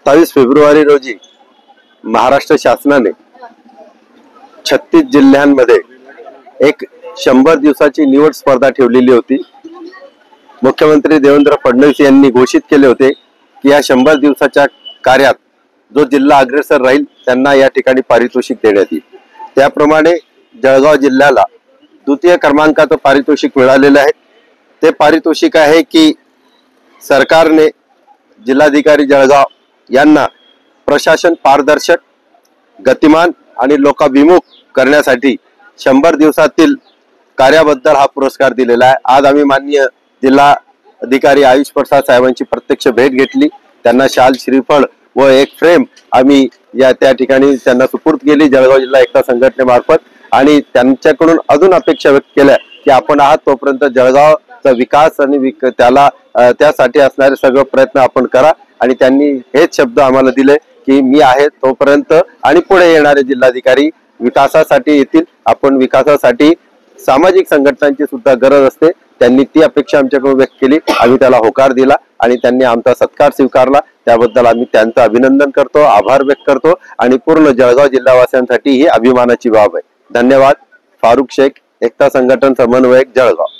27 February रोजी महाराष्ट्र शासनाने 36 जिल्ह्यांमध्ये एक 100 दिवसाची निवड स्पर्धा ठेवलेली होती। मुख्यमंत्री देवेंद्र फडणवीस यांनी घोषित केले होते की या 100 दिवसाच्या कार्यात जो जिल्हा अग्रेसर राहील त्यांना या ठिकाणी पारितोषिक देण्यात येईल। त्याप्रमाणे जळगाव जिल्ह्याला द्वितीय क्रमांकाचं पारितोषिक मिळालेलं आहे। ते पारितोषिक आहे की सरकारने जिल्हाधिकारी जळगाव यांना प्रशासन पारदर्शक, गतिमान आणि लोकाभिमुख करण्यासाठी 100 दिवसातील कार्याबद्दल हा पुरस्कार दिलेला आहे। आज आम्ही माननीय जिल्हा अधिकारी आयुष प्रसाद साहेबांची प्रत्यक्ष भेट घेतली। त्यांना शाल, श्रीफळ व एक फ्रेम आम्ही त्या ठिकाणी त्यांना सुपूर्द केली जळगाव जिल्हा एकता संघटनेमार्फत, आणि त्यांच्याकडून अजून अपेक्षा व्यक्त केल्या की आपण आहात तोपर्यंत जळगावचा विकास आणि त्याला त्यासाठी असणारे सगळे प्रयत्न आपण करा। आणि त्यांनी हेच शब्द आम्हाला दिले की मी आहे तोपर्यंत आणि पुढे येणारे जिल्हाधिकारी विकासासाठी येतील। आपण विकासासाठी सामाजिक संघटनांची सुद्धा गरज असते, त्यांनी ती अपेक्षा आमच्याकडून व्यक्त केली। आम्ही त्याला होकार दिला आणि त्यांनी आमचा सत्कार स्वीकारला। त्याबद्दल आम्ही त्यांचं अभिनंदन करतो, आभार व्यक्त करतो आणि पूर्ण जळगाव जिल्हावासियांसाठी ही अभिमानाची बाब आहे। धन्यवाद। फारुख शेख, एकता संघटन समन्वयक, जळगाव।